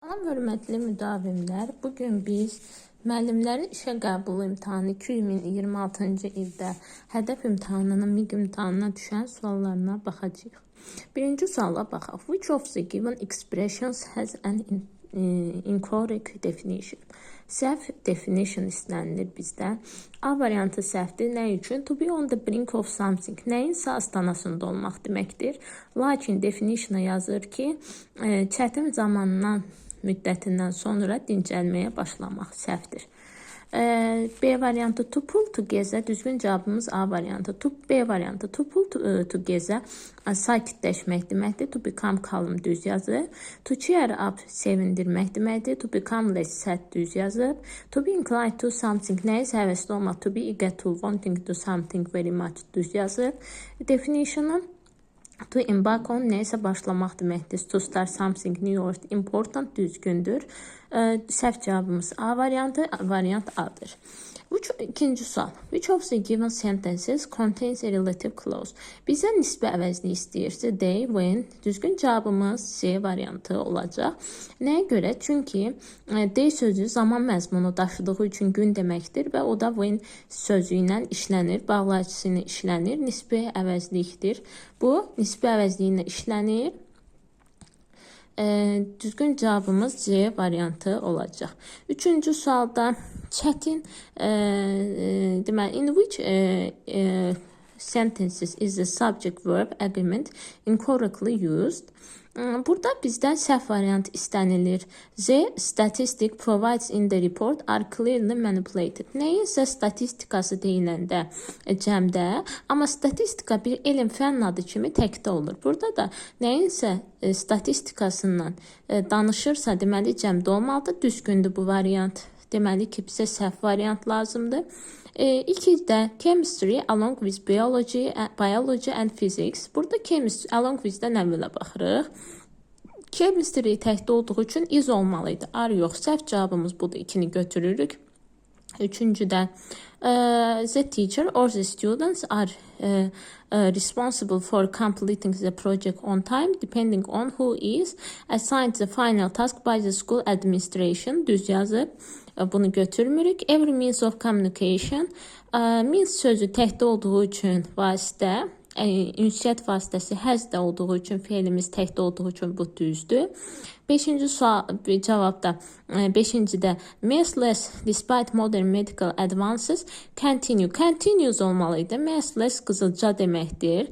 Salam hörmətli müdavimlər, bugün biz müəllimlərin işə qəbul imtahanı 2026-cı ildə hədəf imtahanının MİQ imtahanına düşən suallarına baxacağıq. Birinci suala baxaq. Which of the given expressions has an incorrect definition? Səhv definition istənilir bizdən. A variantı səhvdir. Nə üçün? To be on the brink of something. Nəyinsə astanasında olmaq deməkdir. Lakin definitiona yazır ki, çətin zamandan müddətindən sonra dincəlməyə başlamaq səhvdir. B variantı to pull together, düzgün cavabımız A variantı. B variantı to pull together, sakitləşmək deməkdir. To become calm düz yazır. To cheer up, sevindirmək deməkdir. To become less sad düz yazır. To be inclined to something, nəyisə həvəsli olmaq. To be eager to wanting to something very much düz yazır. Definition'ın to embark on neysə başlamaq deməkdir. To start something new or important düzgündür. Səhv cavabımız A variantı, variant A'dır. İkinci sual. Which of the given sentences contains a relative clause? Bizə nisbi əvəzliyi istəyirsə they, when. Düzgün cavabımız C variantı olacaq. Nəyə görə? Çünki they sözü zaman məzmunu daşıdığı üçün gün deməkdir və o da when sözü ilə işlənir, bağlayıcısı ilə işlənir, nisbi əvəzlikdir. Bu nisbi əvəzliyi ilə işlənir. Düzgün cavabımız C variantı olacaq. Üçüncü sualda çətin deməli, in which sentences is the subject verb agreement incorrectly used? Burada bizdən səhv variant istənilir. Z, statistic provides in the report are clearly manipulated. Nəyinsə statistikası deyiləndə cəmdə, amma statistika bir elm fənn adı kimi təkdə olur. Burada da nəyinsə statistikasından danışırsa, deməli cəmdə olmalıdır. Düzgündür bu variant. Deməli ki, bizə səhv variant lazımdır. İkidə chemistry along with biology and physics. Burada chemistry along with-dən əvvələ baxırıq. Chemistry təkdə olduğu üçün is olmalıydı. Ar yox. Səhv cavabımız budur. İkini götürürük. Üçüncüdə the teacher or the students are responsible for completing the project on time depending on who is assigned the final task by the school administration. Düz yazıb. Bunu götürmürük. Every means of communication. Means sözü təkdə olduğu üçün vasitə, ünsiyyət vasitəsi həzdə olduğu üçün, feilimiz təkdə olduğu üçün bu düzdür. Beşinci sual cavabda, beşincidə merciless despite modern medical advances continue. Continuous olmalıydı. Merciless qızılca deməkdir.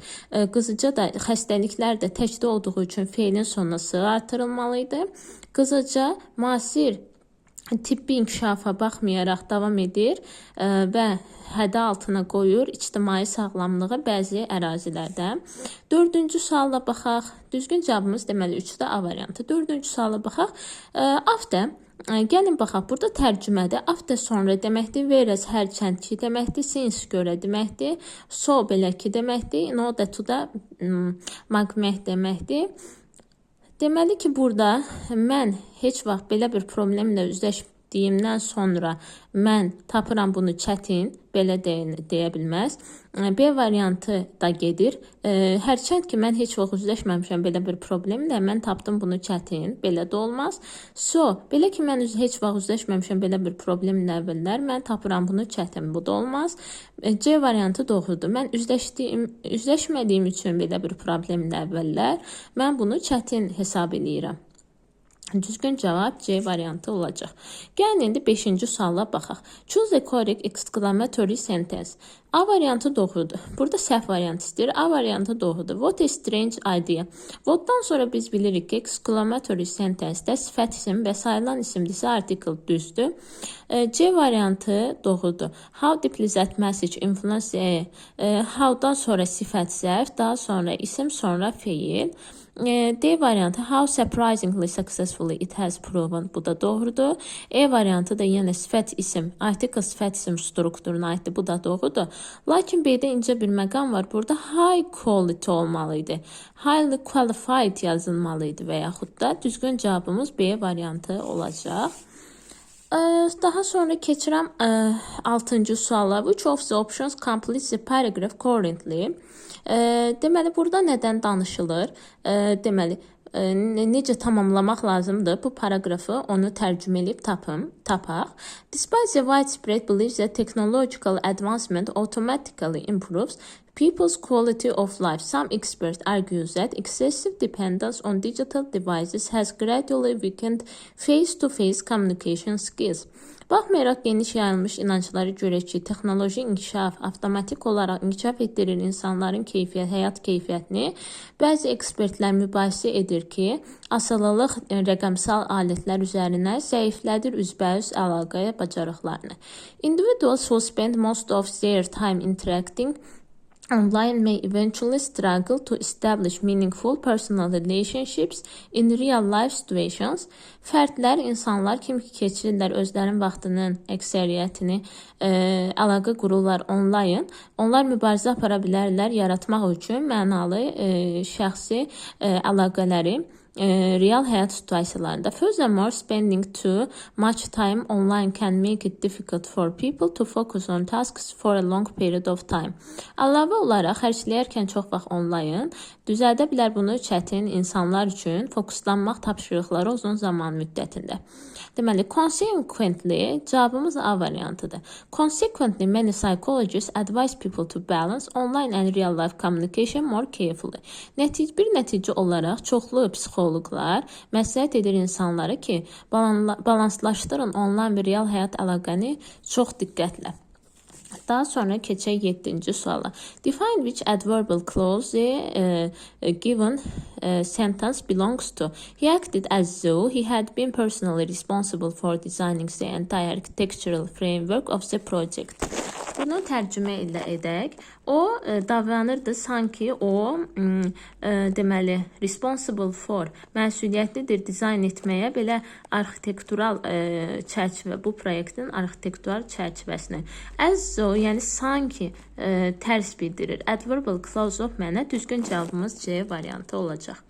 Qızılca da xəstəliklər də təkdə olduğu üçün feilin sonuna sığı artırılmalıydı. Qızılca müasir tibbi inkişafa baxmayaraq davam edir və hədə altına qoyur ictimai sağlamlığı bəzi ərazilərdə. Dördüncü suala baxaq. Düzgün cavabımız deməli 3-də A variantı. Dördüncü suala baxaq. After. Gəlin baxaq. Burada tərcümədir. After sonra deməkdir. Whereas hərçənd ki deməkdir. Since görə deməkdir. So belə ki deməkdir. In order to da magmək deməkdir. Deməli ki, burada mən heç vaxt belə bir problemlə üzləşdiyimdən sonra mən tapıram bunu çətin, belə deyə bilməz. B variantı da gedir. Hərçənd ki, mən heç vaxt üzləşməmişəm belə bir problemlə, mən tapdım bunu çətin, belə də olmaz. So, belə ki, mən heç vaxt üzləşməmişəm belə bir problemlə əvvəllər, mən tapıram bunu çətin, bu da olmaz. C variantı doğrudur. Mən üzləşmədiyim üçün belə bir problemlə əvvəllər, mən bunu çətin hesab edirəm. Düzgün cavab C variantı olacaq. Gəlin indi 5-ci suala baxaq. Choose the correct exclamatory sentence. A variantı doğrudur. Burada səhv variant istəyir. A variantı doğrudur. What a strange idea. What'dan sonra biz bilirik ki, exclamatory sentence-də sifət isim və sayılan isimdirsə article düzdür. C variantı doğrudur. How deeply that message influence. How'dan sonra sifət zərf, daha sonra isim, sonra feil. D variantı how surprisingly successfully it has proven. Bu da doğrudur. E variantı da yenə sifət isim, article sifət isim strukturuna aiddir. Bu da doğrudur. Lakin B-də incə bir məqam var. Burada high quality olmalıydı. Highly qualified yazılmalıydı və yaxud da düzgün cavabımız B variantı olacaq. Daha sonra keçirəm 6-cı suala. Which of the options completes the paragraph currently? Deməli, burada nədən danışılır? Deməli, necə tamamlamaq lazımdır? Bu paragrafı onu tərcümə edib tapaq. Despite the widespread belief that technological advancement automatically improves people's quality of life, some experts argue that excessive dependence on digital devices has gradually weakened face-to-face communication skills. Baxmayaraq geniş yayılmış inanclara görə ki, texnoloji inkişaf avtomatik olaraq inkişaf etdirir insanların həyat keyfiyyətini, bəzi ekspertlər mübahisə edir ki, asılılıq rəqəmsal alətlər üzərinə zəiflədir üzbəüz əlaqə bacarıqlarını. Individuals who spend most of their time interacting online may eventually struggle to establish meaningful personal relationships in real-life situations. Fərdlər, insanlar kim ki keçirirlər özlərinin vaxtının əksəriyyətini əlaqə qururlar online. Onlar mübarizə apara bilərlər yaratmaq üçün mənalı şəxsi əlaqələri real həyat situasiyalarında. Furthermore, spending too much time online can make it difficult for people to focus on tasks for a long period of time. Əlavə olaraq, xərcləyərkən çox vaxt online, düzəldə bilər bunu çətin insanlar üçün fokuslanmaq tapşırıqları uzun zaman müddətində. Deməli, consequently, cavabımız A variantıdır. Consequently, many psychologists advise people to balance online and real-life communication more carefully. Bir nəticə olaraq, çoxlu psixoloqlar məsləhət edir insanlara ki, balanslaşdırın online və real həyat əlaqəni çox diqqətlə. Daha sonra keçək 7-ci suala. Define which adverbial clause the given sentence belongs to. He acted as though he had been personally responsible for designing the entire architectural framework of the project. Bunu tərcümə edək. O davranırdı sanki o deməli responsible for məsuliyyətlidir dizayn etməyə belə arxitektural çərçivə bu proyektin arxitektural çərçivəsini. As though yəni sanki tərs bildirir. Adverbial clause of mənə düzgün cavabımız C variantı olacaq.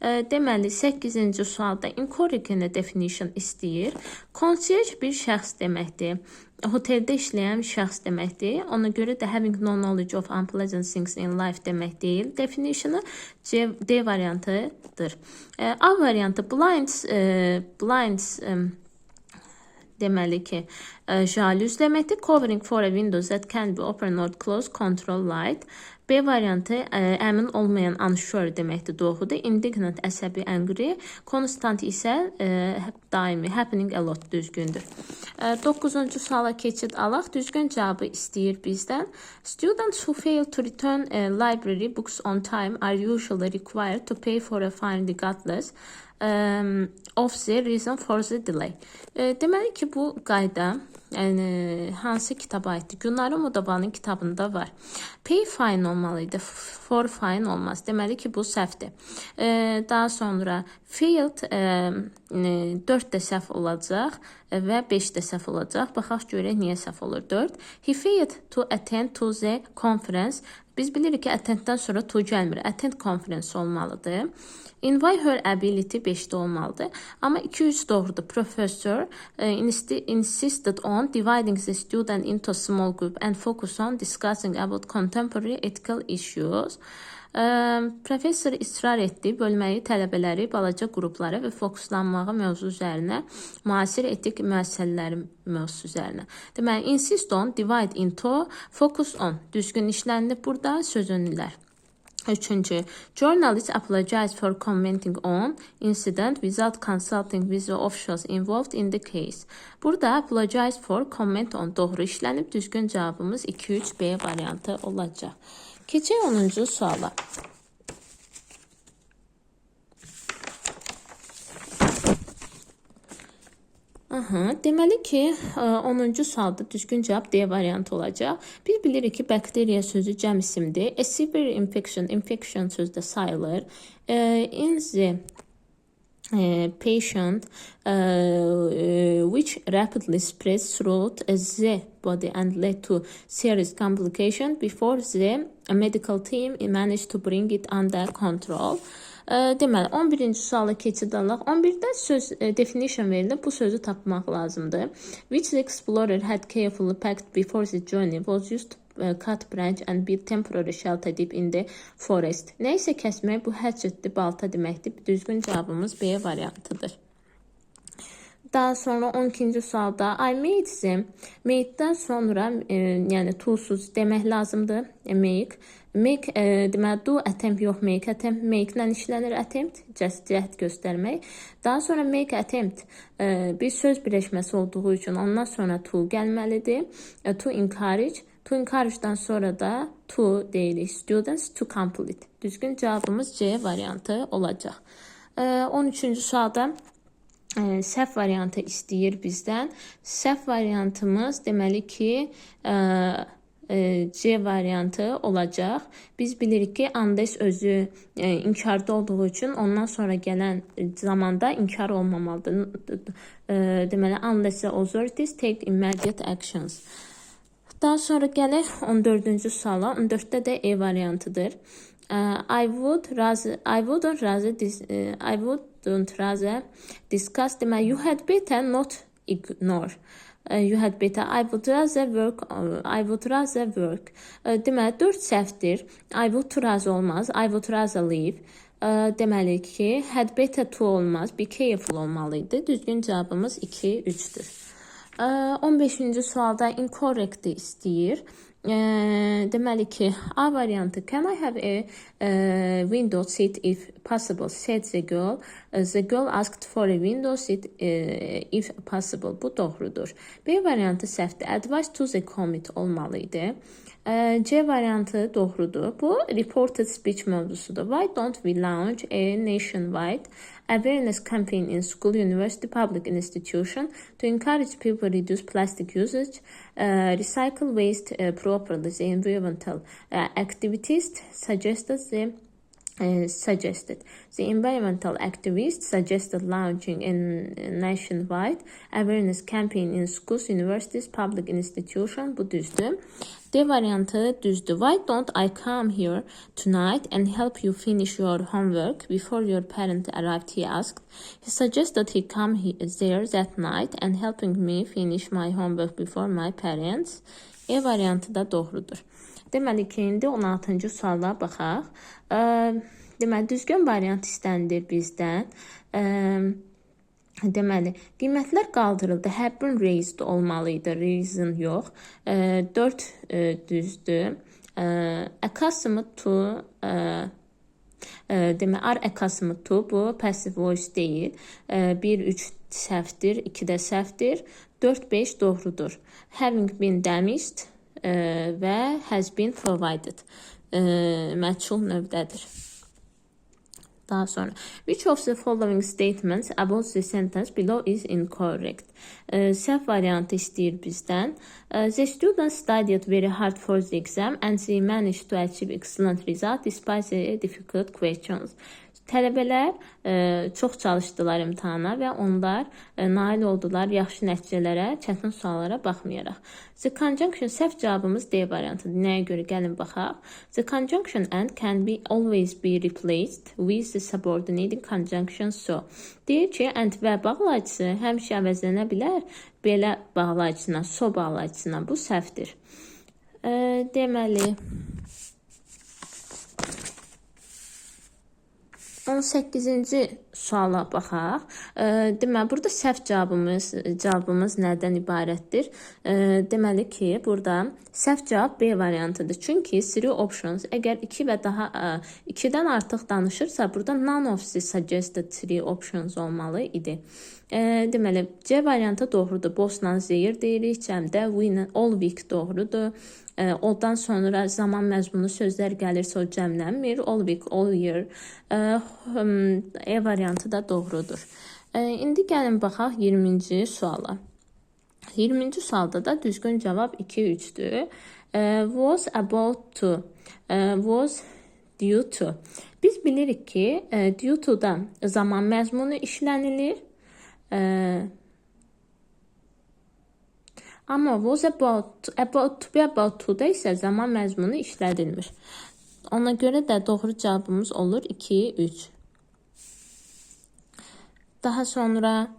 Deməli 8-ci sualda incorrect definition istəyir. Concierge bir şəxs deməkdir. Hoteldə işləyən şəxs deməkdir. Ona görə də having no knowledge of unpleasant things in life demək deyil. Definitionu D variantıdır. A variantı blinds deməli ki, jalüz deməkdir. Covering for a window that can be open or closed, control light. B variantı əmin olmayan unsure deməkdir, doğrudur. Indignant, əsəbi, angry. Constant isə daimi, happening a lot, düzgündür. 9-cu suala keçid alaq. Düzgün cavabı istəyir bizdən. Students who fail to return library books on time are usually required to pay for a fine regardless of the reason for the delay. Deməli ki, bu qayda hansı kitaba aiddir? Günari Modavanın kitabında var. Pay fine olmalıydı. For fine olmaz. Deməli ki, bu səhvdir. Daha sonra failed 4 də səhv olacaq və 5 də səhv olacaq. Baxaq görək niyə səhv olur 4. He failed to attend to the conference. Biz bilirik ki, attenddən sonra to gəlmir. Attend conference olmalıdır. Invite her ability 5'də olmalıdır. Amma 2-3 doğrudur. Professor insisted on dividing the student into small group and focus on discussing about contemporary ethical issues. Professor israr etdi, bölməyi tələbələri balaca qruplara və fokuslanmağı mövzu üzərinə, müasir etik məsələləri mövzusu üzərinə. Deməli, insist on, divide into, focus on. Düzgün işlənilib burada sözünlər. 3. Journalists apologize for commenting on incident without consulting with the officials involved in the case. Burada apologize for comment on doğru işlənib, düzgün cavabımız 2-3B variantı olacaq. Keçək 10-cu suala. Deməli ki, 10-cu sualda düzgün cavab D variantı olacaq. Biz bilirik ki, bakteriya sözü cəm isimdir. A severe infection sözdə sayılır. In the patient which rapidly spreads throughout the body and led to serious complication before the medical team managed to bring it under control. Deməli, 11-ci suala keçid alaq. 11-də söz definition verilir. Bu sözü tapmaq lazımdır. Which the explorer had carefully packed before the journey was used cut branch and build temporary shelter deep in the forest. Neysə kəsmək bu hatchetdir, balta deməkdir. Düzgün cavabımız B variantıdır. Daha sonra 12-ci sualda I made them. Made'dən sonra yəni toolsuz demək lazımdır. Make deməli do attempt yox make attempt. Make-lə işlənir attempt, cəhd göstərmək. Daha sonra make attempt bir söz birləşməsi olduğu üçün ondan sonra to gəlməlidir. To encourage. To encourage-dan sonra da to deyirik. Students to complete. Düzgün cavabımız C variantı olacaq. 13-cü sualda səhv variantı istəyir bizdən. Səhv variantımız deməli ki C variantı olacaq. Biz bilirik ki unless özü inkarda olduğu üçün ondan sonra gələn zamanda inkar olmamalıdır. Deməli unless authorities take immediate actions. Daha sonra gələk 14-cü suala. 14-də də E variantıdır. I wouldn't rather discuss deməli you had better not ignore. You had better I would rather work. Deməli 4 səhvdir. I would razı olmaz. I would rather leave. Deməli ki had better to olmaz. Be careful olmalıydı. Düzgün cavabımız 2 3'dür. 15-ci sualda incorrect istəyir. Deməli ki A variantı can I have a window seat if possible said the girl. The girl asked for a window seat if possible. Bu doğrudur. B variantı səhvdir. Advice to the committee olmalıydı. C variantı doğrudur. Bu reported speech mövzusudur. Why don't we launch a nationwide awareness campaign in school, university, public institution to encourage people to reduce plastic usage, recycle waste properly? The environmental activists The environmental activists suggested launching a nationwide awareness campaign in schools, universities, public institutions. Bu düzdür. D variantı düzdür. Why don't I come here tonight and help you finish your homework before your parent arrived, he asked. He suggested he come there that night and helping me finish my homework before my parents. E variantı da doğrudur. Deməli ki, indi 16-cı suala baxaq. Deməli, düzgün variant istənilir bizdən. Deməli, qiymətlər qaldırıldı. Have been raised olmalıydı. Reason yox. 4 düzdür. Accustomed to deməli, are accustomed to bu passive voice deyil. 1-3 səhvdir, 2 də səhvdir. 4-5 doğrudur. Having been damaged və has been provided. Məchul növdədir. Daha sonra which of the following statements about the sentence below is incorrect? Səhv variantı istəyir bizdən. The students studied very hard for the exam and they managed to achieve excellent result despite the difficult questions. Tələbələr çox çalışdılar imtahana və onlar nail oldular yaxşı nəticələrə, çətin suallara baxmayaraq. The conjunction səhv cavabımız D variantıdır. Nəyə görə? Gəlin baxaq. The conjunction and can always be replaced with the subordinating conjunction so. Deyir ki, and və bağlayıcısı həmişə əvəzlənə bilər belə bağlayıcısına, so bağlayıcısına. Bu səhvdir. Deməli 18-ci suala baxaq. Deməli, burada səhv cavabımız nədən ibarətdir? Deməli ki, burada səhv cavab B variantıdır. Çünki 3 options əgər 2 və daha 2-dən artıq danışırsa, burada none of the suggested 3 options olmalı idi. Deməli, C variantı doğrudur. Both-la zehir deyirik. Cəmdə we-la all week doğrudur. Ondan sonra zaman məzmunu sözlər gəlirsə o cəmlənmir. All week, all year. E variantı da doğrudur. İndi gəlin baxaq 20-ci suala. 20-ci sualda da düzgün cavab 2-3'dür. Was about to, was due to. Biz bilirik ki, due to-da zaman məzmunu işlənilir. Amma was about to be about to-da isə zaman məzmunu işlədilmir. Ona görə də doğru cavabımız olur 2-3. Daha sonra